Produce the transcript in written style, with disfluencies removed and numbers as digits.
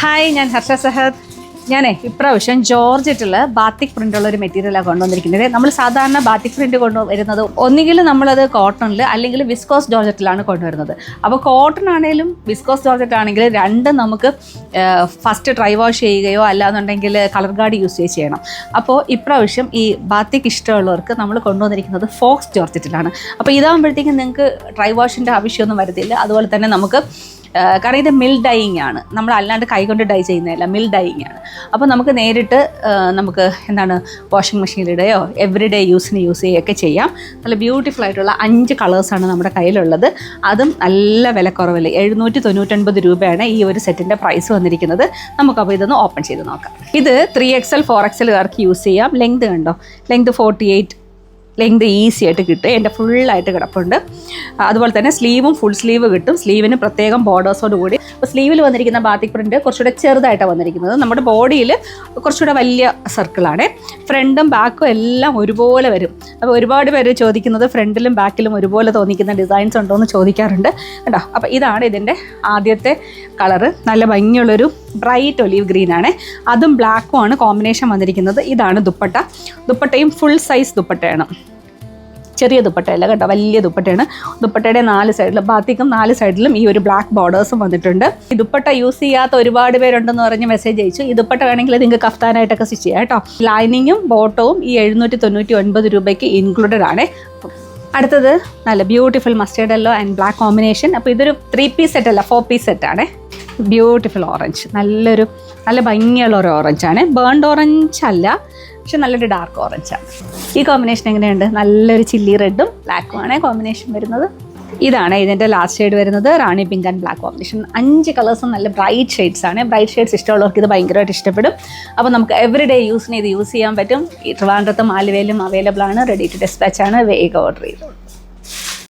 Hi, ഞാൻ ഹർഷ സഹദ്. ഇപ്രാവശ്യം ജോർജറ്റിൽ batik പ്രിൻ്റുള്ള ഒരു മെറ്റീരിയലാണ് കൊണ്ടുവന്നിരിക്കുന്നത്. നമ്മൾ സാധാരണ ബാത്തിക് പ്രിൻ്റ് കൊണ്ടുവരുന്നത് ഒന്നുകിൽ നമ്മളത് കോട്ടണിൽ അല്ലെങ്കിൽ വിസ്കോസ് ജോർജറ്റിലാണ് കൊണ്ടുവരുന്നത്. അപ്പോൾ കോട്ടൺ ആണെങ്കിലും വിസ്കോസ് ജോർജറ്റ് ആണെങ്കിലും രണ്ടും നമുക്ക് ഫസ്റ്റ് ഡ്രൈ വാഷ് ചെയ്യുകയോ അല്ലാന്നുണ്ടെങ്കിൽ കളർ ഗാർഡ് യൂസ് ചെയ്യണം. അപ്പോൾ ഇപ്രാവശ്യം ഈ ബാത്തിക് ഇഷ്ടമുള്ളവർക്ക് നമ്മൾ കൊണ്ടുവന്നിരിക്കുന്നത് ഫോക്സ് ജോർജറ്റിലാണ്. അപ്പോൾ ഇതാകുമ്പോഴത്തേക്കും നിങ്ങൾക്ക് ഡ്രൈ വാഷിൻ്റെ ആവശ്യമൊന്നും വരത്തില്ല. അതുപോലെ തന്നെ നമുക്ക് കാരണം ഇത് മിൽ ഡൈയിങ് ആണ്, നമ്മൾ അല്ലാണ്ട് കൈകൊണ്ട് ഡൈ ചെയ്യുന്നതല്ല, മിൽ ഡൈയിങ് ആണ്. അപ്പോൾ നമുക്ക് നേരിട്ട് നമുക്ക് വാഷിംഗ് മെഷീനിലിടുകയോ എവറിഡേ യൂസിന് യൂസ് ചെയ്യുകയൊക്കെ ചെയ്യാം. നല്ല ബ്യൂട്ടിഫുൾ ആയിട്ടുള്ള 5 കളേഴ്സാണ് നമ്മുടെ കയ്യിലുള്ളത്. അതും നല്ല വിലക്കുറവിൽ 799 രൂപയാണ് ഈ ഒരു സെറ്റിൻ്റെ പ്രൈസ് വന്നിരിക്കുന്നത്. നമുക്കപ്പോൾ ഇതൊന്ന് ഓപ്പൺ ചെയ്ത് നോക്കാം. ഇത് 3XL 4XL കാർക്ക് യൂസ് ചെയ്യാം. ലെങ്ത് കണ്ടോ, ലെങ്ത് 48 ലെങ്ത് ഈസി ആയിട്ട് കിട്ടും. എൻ്റെ ഫുള്ളായിട്ട് കിടപ്പുണ്ട്. അതുപോലെ തന്നെ സ്ലീവും ഫുൾ സ്ലീവ് കിട്ടും. സ്ലീവിന് പ്രത്യേകം ബോർഡേഴ്സോട് കൂടി. അപ്പോൾ സ്ലീവിൽ വന്നിരിക്കുന്ന ബാത്തിക് പ്രിൻ്റ് കുറച്ചുകൂടെ ചെറുതായിട്ടാണ് വന്നിരിക്കുന്നത്. നമ്മുടെ ബോഡിയിൽ കുറച്ചുകൂടെ വലിയ സർക്കിളാണ്. ഫ്രണ്ടും ബാക്കും എല്ലാം ഒരുപോലെ വരും. അപ്പോൾ ഒരുപാട് പേര് ചോദിക്കുന്നത് ഫ്രണ്ടിലും ബാക്കിലും ഒരുപോലെ തോന്നിക്കുന്ന ഡിസൈൻസ് ഉണ്ടോ എന്ന് ചോദിക്കാറുണ്ട് കേട്ടോ. അപ്പോൾ ഇതാണ് ഇതിൻ്റെ ആദ്യത്തെ കളറ്. നല്ല ഭംഗിയുള്ളൊരു ബ്രൈറ്റ് ഒലീവ് ഗ്രീനാണ്. അതും ബ്ലാക്കും ആണ് കോമ്പിനേഷൻ വന്നിരിക്കുന്നത്. ഇതാണ് ദുപ്പട്ട. ദുപ്പട്ടയും ഫുൾ സൈസ് ദുപ്പട്ടയാണ്, ചെറിയ ദുപ്പട്ടയല്ല കേട്ടോ, വലിയ ദുപ്പട്ടയാണ്. ദുപ്പട്ടയുടെ 4 സൈഡിലും ബാത്തിക്കും 4 സൈഡിലും ഈ ഒരു ബ്ലാക്ക് ബോർഡേഴ്സും വന്നിട്ടുണ്ട്. ഈ ദുപ്പട്ട യൂസ് ചെയ്യാത്ത ഒരുപാട് പേരുണ്ടെന്ന് പറഞ്ഞ് മെസ്സേജ് അയച്ചു. ഈ ദുപ്പട്ട വേണമെങ്കിൽ നിങ്ങൾക്ക് കഫ്താനായിട്ടൊക്കെ സ്റ്റിച്ച് ചെയ്യാം കേട്ടോ. ലൈനിങ്ങും ബോട്ടവും ഈ 799 രൂപയ്ക്ക് ഇൻക്ലൂഡഡ് ആണ്. അടുത്തത് നല്ല beautiful mustard yellow and black combination. അപ്പോൾ ഇതൊരു 3 പീസ് സെറ്റ് അല്ല, 4 പീസ് സെറ്റാണ്. ബ്യൂട്ടിഫുൾ ഓറഞ്ച്, നല്ല ഭംഗിയുള്ള ഒരു ഓറഞ്ചാണ്. ബേൺഡ് ഓറഞ്ച് അല്ല, പക്ഷെ നല്ലൊരു ഡാർക്ക് ഓറഞ്ചാണ്. ഈ കോമ്പിനേഷൻ എങ്ങനെയുണ്ട്? നല്ലൊരു ചില്ലി റെഡും ബ്ലാക്കുമാണ് കോമ്പിനേഷൻ വരുന്നത്. ഇതാണ് ഇതിൻ്റെ ലാസ്റ്റ് ഷെയ്ഡ് വരുന്നത്, റാണി പിങ്ക് ആൻഡ് ബ്ലാക്ക് കോമ്പിനേഷൻ. 5 കളേഴ്സും നല്ല ബ്രൈറ്റ് ഷെയ്ഡ്സ് ആണ്. ബ്രൈറ്റ് ഷെയ്ഡ്സ് ഇഷ്ടമുള്ളവർക്ക് ഇത് ഭയങ്കരമായിട്ട് ഇഷ്ടപ്പെടും. അപ്പോൾ നമുക്ക് എവറിഡേ യൂസിന് ഇത് യൂസ് ചെയ്യാൻ പറ്റും. ഈ ട്രിവാൻഡ്രത്തും ആലുവയിലും അവൈലബിൾ ആണ്. റെഡി ടു ഡിസ്പാച്ച് ആണ്. വേഗം ഓർഡർ ചെയ്തു.